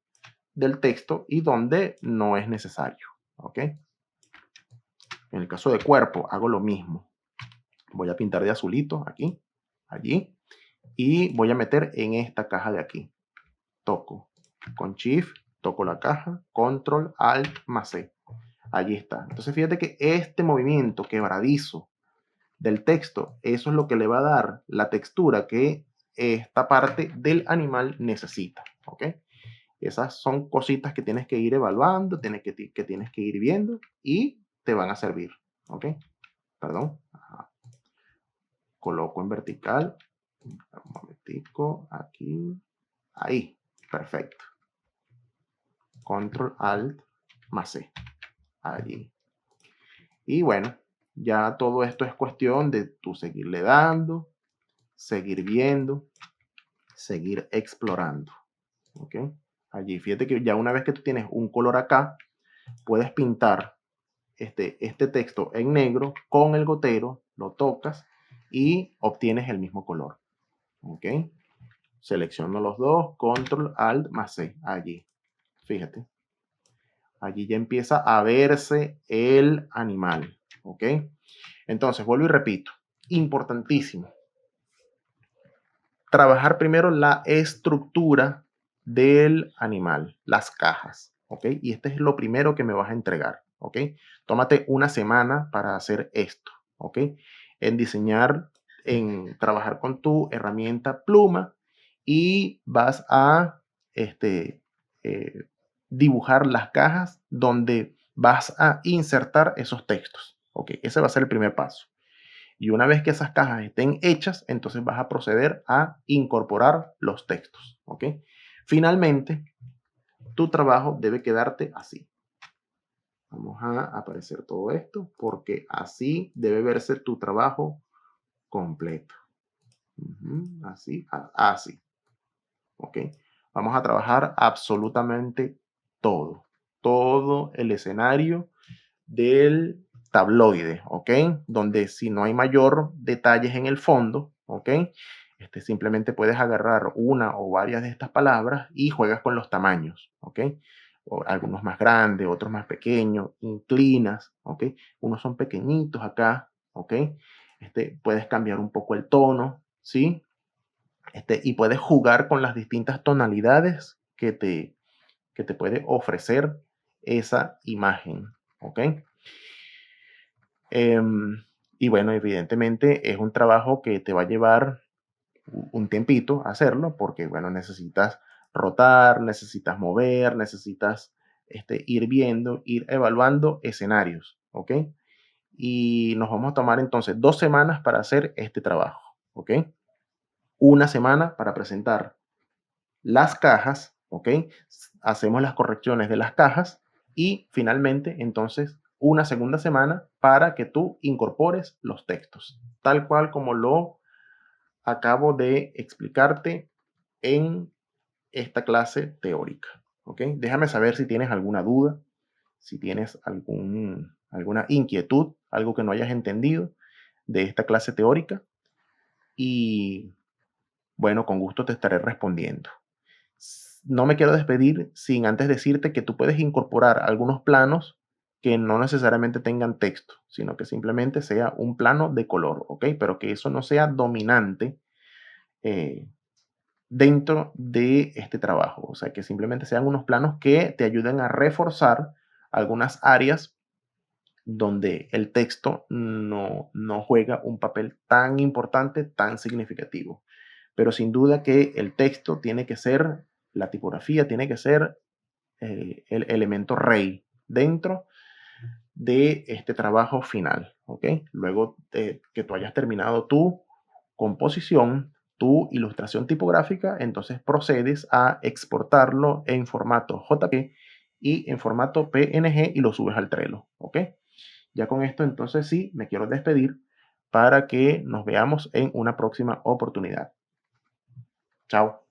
del texto y dónde no es necesario, ¿ok? En el caso de cuerpo, hago lo mismo. Voy a pintar de azulito aquí, allí, y voy a meter en esta caja de aquí. Toco con Shift, toco la caja, Control, Alt, más C. Allí está. Entonces fíjate que este movimiento quebradizo del texto, eso es lo que le va a dar la textura que esta parte del animal necesita. ¿Ok? Esas son cositas que tienes que ir evaluando, que tienes que ir viendo y te van a servir. ¿Ok? Perdón. Ajá. Coloco en vertical. Un momentico. Aquí. Ahí. Perfecto. Control Alt más C. Allí. Y bueno, ya todo esto es cuestión de tú seguirle dando, seguir viendo, seguir explorando. ¿Ok? Allí, fíjate que ya una vez que tú tienes un color acá, puedes pintar este texto en negro con el gotero, lo tocas y obtienes el mismo color. ¿Ok? Selecciono los dos, Control, Alt, más C. Allí. Fíjate. Allí ya empieza a verse el animal. ¿Ok? Entonces, vuelvo y repito. Importantísimo. Trabajar primero la estructura del animal, las cajas. ¿Ok? Y este es lo primero que me vas a entregar. ¿Ok? Tómate una semana para hacer esto. ¿Ok? En diseñar, en trabajar con tu herramienta pluma y vas a eh, dibujar las cajas donde vas a insertar esos textos. ¿Ok? Ese va a ser el primer paso. Y una vez que esas cajas estén hechas, entonces vas a proceder a incorporar los textos. ¿Ok? Finalmente, tu trabajo debe quedarte así. Vamos a aparecer todo esto porque así debe verse tu trabajo completo. Así, así. ¿Ok? Vamos a trabajar absolutamente todo. Todo el escenario del tabloide, ¿ok? Donde si no hay mayor detalles en el fondo, ¿ok? Simplemente puedes agarrar una o varias de estas palabras y juegas con los tamaños, ¿ok? O algunos más grandes, otros más pequeños, inclinas, ¿ok? Unos son pequeñitos acá, ¿ok? Puedes cambiar un poco el tono, ¿sí? Y puedes jugar con las distintas tonalidades que te puede ofrecer esa imagen, ¿ok? Y bueno, evidentemente es un trabajo que te va a llevar un tiempito hacerlo porque, bueno, necesitas rotar, necesitas mover, necesitas ir viendo, ir evaluando escenarios, ¿ok? Y nos vamos a tomar entonces 2 semanas para hacer este trabajo, ¿ok? Una semana para presentar las cajas, ¿ok? Hacemos las correcciones de las cajas y finalmente entonces una segunda semana para que tú incorpores los textos, tal cual como lo acabo de explicarte en esta clase teórica. ¿Ok? Déjame saber si tienes alguna duda, si tienes alguna inquietud, algo que no hayas entendido de esta clase teórica. Y bueno, con gusto te estaré respondiendo. No me quiero despedir sin antes decirte que tú puedes incorporar algunos planos que no necesariamente tengan texto, sino que simplemente sea un plano de color, ¿ok? Pero que eso no sea dominante eh, dentro de este trabajo, o sea, que simplemente sean unos planos que te ayuden a reforzar algunas áreas donde el texto no juega un papel tan importante, tan significativo. Pero sin duda que el texto tiene que ser, la tipografía tiene que ser el elemento rey dentro de este trabajo final, ¿ok? Luego de que tú hayas terminado tu composición, tu ilustración tipográfica, entonces procedes a exportarlo en formato JPG y en formato PNG y lo subes al Trello, ¿ok? Ya con esto entonces sí, me quiero despedir para que nos veamos en una próxima oportunidad. Chao.